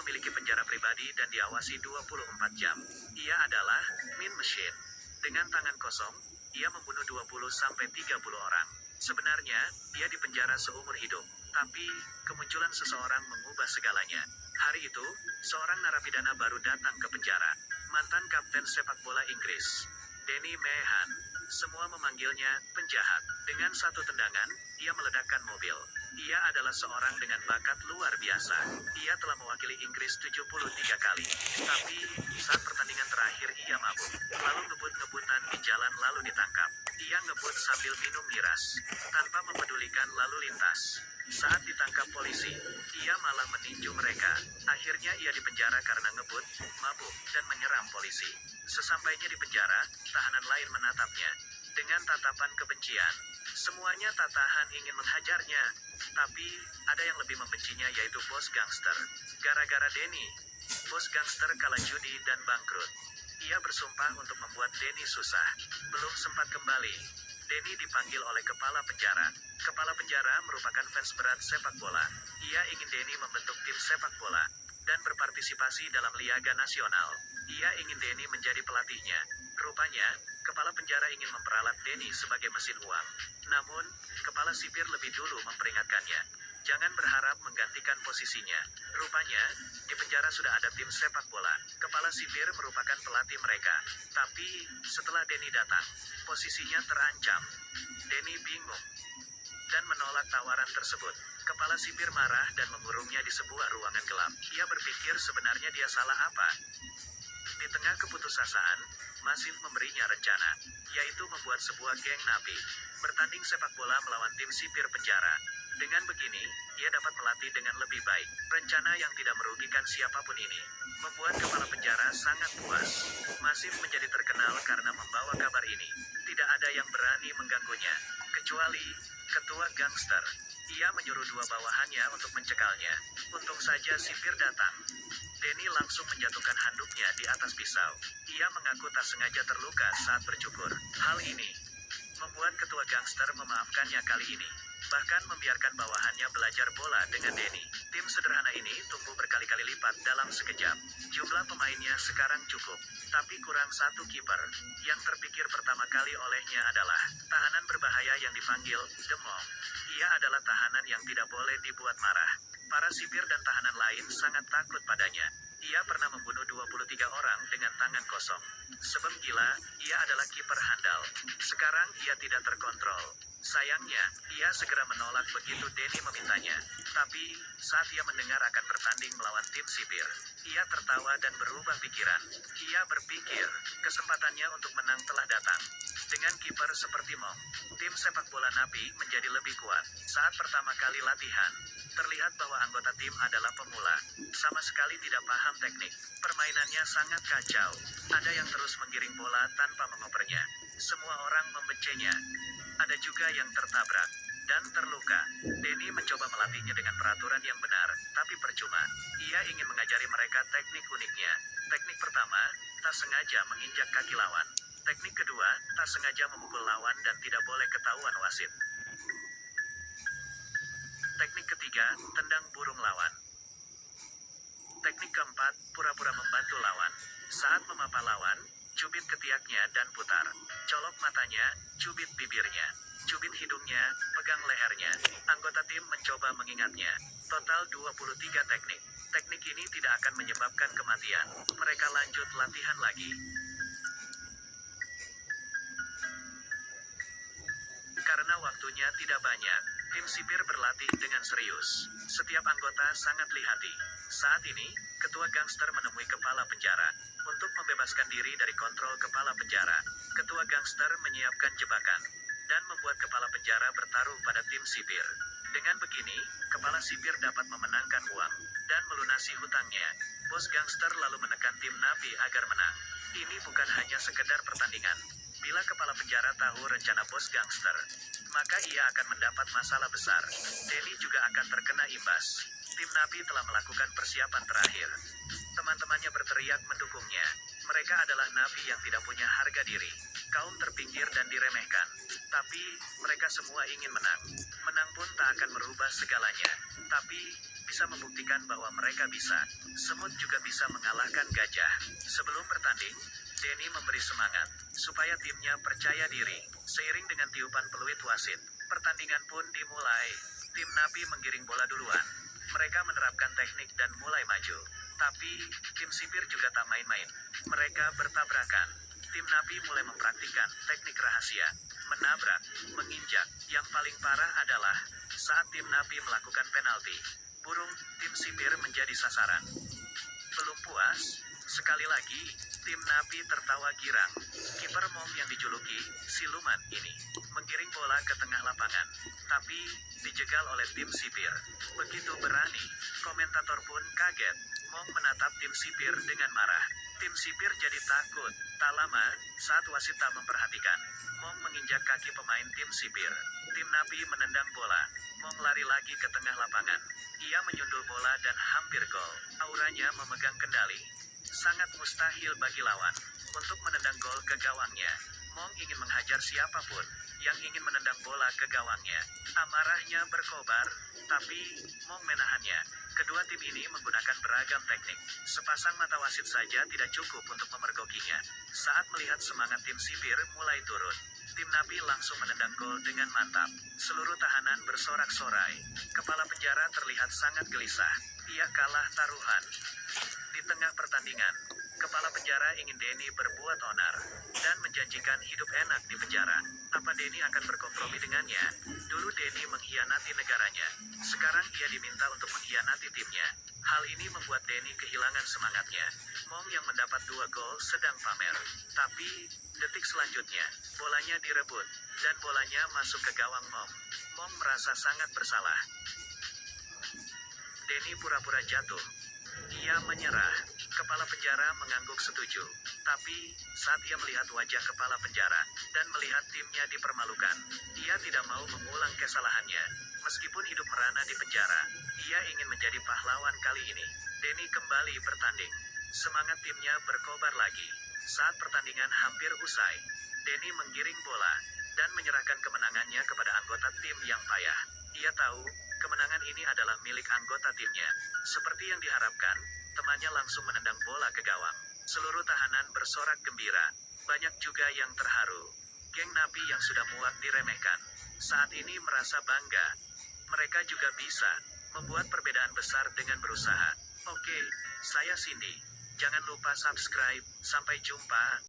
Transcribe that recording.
memiliki penjara pribadi dan diawasi 24 jam. Ia adalah Mean Machine. Dengan tangan kosong, ia membunuh 20-30 orang. Sebenarnya, ia dipenjara seumur hidup. Tapi, kemunculan seseorang mengubah segalanya. Hari itu, seorang narapidana baru datang ke penjara. Mantan kapten sepak bola Inggris, Danny Meehan. Semua memanggilnya penjahat. Dengan satu tendangan, ia meledakkan mobil. Ia adalah seorang dengan bakat luar biasa. Ia telah mewakili Inggris 73 kali. Tapi, saat pertandingan terakhir ia mabuk. Lalu ngebut-ngebutan di jalan lalu ditangkap. Ia ngebut sambil minum miras, tanpa mempedulikan lalu lintas. Saat ditangkap polisi, ia malah meninju mereka. Akhirnya ia dipenjara karena ngebut, mabuk, dan menyerang polisi. Sesampainya di penjara, tahanan lain menatapnya dengan tatapan kebencian. Semuanya tak tahan ingin menghajarnya. Tapi, ada yang lebih membencinya yaitu bos gangster. Gara-gara Danny, bos gangster kalah judi dan bangkrut. Ia bersumpah untuk membuat Danny susah. Belum sempat kembali, Danny dipanggil oleh kepala penjara. Kepala penjara merupakan fans berat sepak bola. Ia ingin Danny membentuk tim sepak bola dan berpartisipasi dalam Liga Nasional. Ia ingin Danny menjadi pelatihnya. Rupanya, kepala penjara ingin memperalat Danny sebagai mesin uang. Namun, kepala sipir lebih dulu memperingatkannya. Jangan berharap menggantikan posisinya. Rupanya, di penjara sudah ada tim sepak bola. Kepala sipir merupakan pelatih mereka. Tapi, setelah Danny datang, posisinya terancam. Danny bingung dan menolak tawaran tersebut. Kepala sipir marah dan mengurungnya di sebuah ruangan gelap. Ia berpikir sebenarnya dia salah apa. Di tengah keputusasaan, Masif memberinya rencana, yaitu membuat sebuah geng napi bertanding sepak bola melawan tim sipir penjara. Dengan begini, ia dapat melatih dengan lebih baik. Rencana yang tidak merugikan siapapun ini membuat kepala penjara sangat puas. Masif menjadi terkenal karena membawa kabar ini. Tidak ada yang berani mengganggunya, kecuali ketua gangster. Ia menyuruh dua bawahannya untuk mencekalnya. Untung saja sipir datang. Danny langsung menjatuhkan handuknya di atas pisau. Ia mengaku tak sengaja terluka saat bercukur. Hal ini membuat ketua gangster memaafkannya kali ini. Bahkan membiarkan bawahannya belajar bola dengan Danny. Tim sederhana ini tumbuh berkali-kali lipat dalam sekejap. Jumlah pemainnya sekarang cukup, tapi kurang satu kiper. Yang terpikir pertama kali olehnya adalah tahanan berbahaya yang dipanggil The Monk. Ia adalah tahanan yang tidak boleh dibuat marah. Para sipir dan tahanan lain sangat takut padanya. Ia pernah membunuh 23 orang dengan tangan kosong. Sebab gila, ia adalah kiper handal. Sekarang ia tidak terkontrol. Sayangnya, ia segera menolak begitu Danny memintanya. Tapi, saat ia mendengar akan bertanding melawan tim sipir, ia tertawa dan berubah pikiran. Ia berpikir, kesempatannya untuk menang telah datang. Dengan kiper seperti Monk, tim sepak bola napi menjadi lebih kuat. Saat pertama kali latihan, terlihat bahwa anggota tim adalah pemula. Sama sekali tidak paham teknik. Permainannya sangat kacau. Ada yang terus menggiring bola tanpa mengopernya. Semua orang membencinya. Ada juga yang tertabrak dan terluka. Danny mencoba melatihnya dengan peraturan yang benar, tapi percuma. Ia ingin mengajari mereka teknik uniknya. Teknik pertama, tak sengaja menginjak kaki lawan. Teknik kedua, tak sengaja memukul lawan dan tidak boleh ketahuan wasit. Teknik ketiga, tendang burung lawan. Teknik keempat, pura-pura membantu lawan. Saat memapa lawan, cubit ketiaknya dan putar. Colok matanya, cubit bibirnya, cubit hidungnya, pegang lehernya. Anggota tim mencoba mengingatnya. Total 23 teknik. Teknik ini tidak akan menyebabkan kematian. Mereka lanjut latihan lagi. Karena waktunya tidak banyak, tim sipir berlatih dengan serius. Setiap anggota sangat lihati. Saat ini, ketua gangster menemui kepala penjara. Untuk membebaskan diri dari kontrol kepala penjara, ketua gangster menyiapkan jebakan dan membuat kepala penjara bertaruh pada tim sipir. Dengan begini, kepala sipir dapat memenangkan uang dan melunasi hutangnya. Bos gangster lalu menekan tim napi agar menang. Ini bukan hanya sekedar pertandingan. Bila kepala penjara tahu rencana bos gangster, maka ia akan mendapat masalah besar. Danny juga akan terkena imbas. Tim napi telah melakukan persiapan terakhir. Teman-temannya berteriak mendukungnya. Mereka adalah napi yang tidak punya harga diri. kaum terpinggir dan diremehkan. Tapi, mereka semua ingin menang. Menang pun tak akan merubah segalanya. Tapi, bisa membuktikan bahwa mereka bisa. Semut juga bisa mengalahkan gajah. Sebelum bertanding, Denny memberi semangat, supaya timnya percaya diri. Seiring dengan tiupan peluit wasit, pertandingan pun dimulai. Tim Napi menggiring bola duluan. Mereka menerapkan teknik dan mulai maju. Tapi, tim sipir juga tak main-main. Mereka bertabrakan. Tim Napi mulai mempraktikkan teknik rahasia. Menabrak, menginjak. Yang paling parah adalah saat tim Napi melakukan penalti. Burung tim sipir menjadi sasaran. Belum puas, sekali lagi, tim Napi tertawa girang. Kiper Mom yang dijuluki Siluman ini menggiring bola ke tengah lapangan. Tapi, dijegal oleh tim sipir. Begitu berani, komentator pun kaget. Mom menatap tim sipir dengan marah. Tim sipir jadi takut. Tak lama, saat wasit tak memperhatikan, Mom menginjak kaki pemain tim sipir. Tim Napi menendang bola. Mom lari lagi ke tengah lapangan. Ia menyundul bola dan hampir gol. Auranya memegang kendali. Sangat mustahil bagi lawan untuk menendang gol ke gawangnya. Mom ingin menghajar siapapun yang ingin menendang bola ke gawangnya. Amarahnya berkobar, tapi Mom menahannya. Kedua tim ini menggunakan beragam teknik. Sepasang mata wasit saja tidak cukup untuk memergokinya. Saat melihat semangat tim sipir mulai turun, tim Napi langsung menendang gol dengan mantap. Seluruh tahanan bersorak-sorai. Kepala penjara terlihat sangat gelisah. Ia kalah taruhan. Di tengah pertandingan, kepala penjara ingin Denny berbuat onar dan menjanjikan hidup enak di penjara. Apa Denny akan berkompromi dengannya? Dulu Denny mengkhianati negaranya. Sekarang ia diminta untuk mengkhianati timnya. Hal ini membuat Denny kehilangan semangatnya. Mom yang mendapat 2 gol sedang pamer. Tapi, detik selanjutnya, bolanya direbut, dan bolanya masuk ke gawang Mom. Mom merasa sangat bersalah. Denny pura-pura jatuh. Ia menyerah. Kepala penjara mengangguk setuju. Tapi, saat ia melihat wajah kepala penjara, dan melihat timnya dipermalukan, ia tidak mau mengulang kesalahannya. Meskipun hidup merana di penjara, ia ingin menjadi pahlawan kali ini. Denny kembali bertanding. Semangat timnya berkobar lagi. Saat pertandingan hampir usai, Denny menggiring bola, dan menyerahkan kemenangannya kepada anggota tim yang payah. Ia tahu, kemenangan ini adalah milik anggota timnya. Seperti yang diharapkan, temannya langsung menendang bola ke gawang. Seluruh tahanan bersorak gembira. Banyak juga yang terharu. Geng Napi yang sudah muak diremehkan, saat ini merasa bangga. Mereka juga bisa membuat perbedaan besar dengan berusaha. Oke, saya Cindy. Jangan lupa subscribe. Sampai jumpa.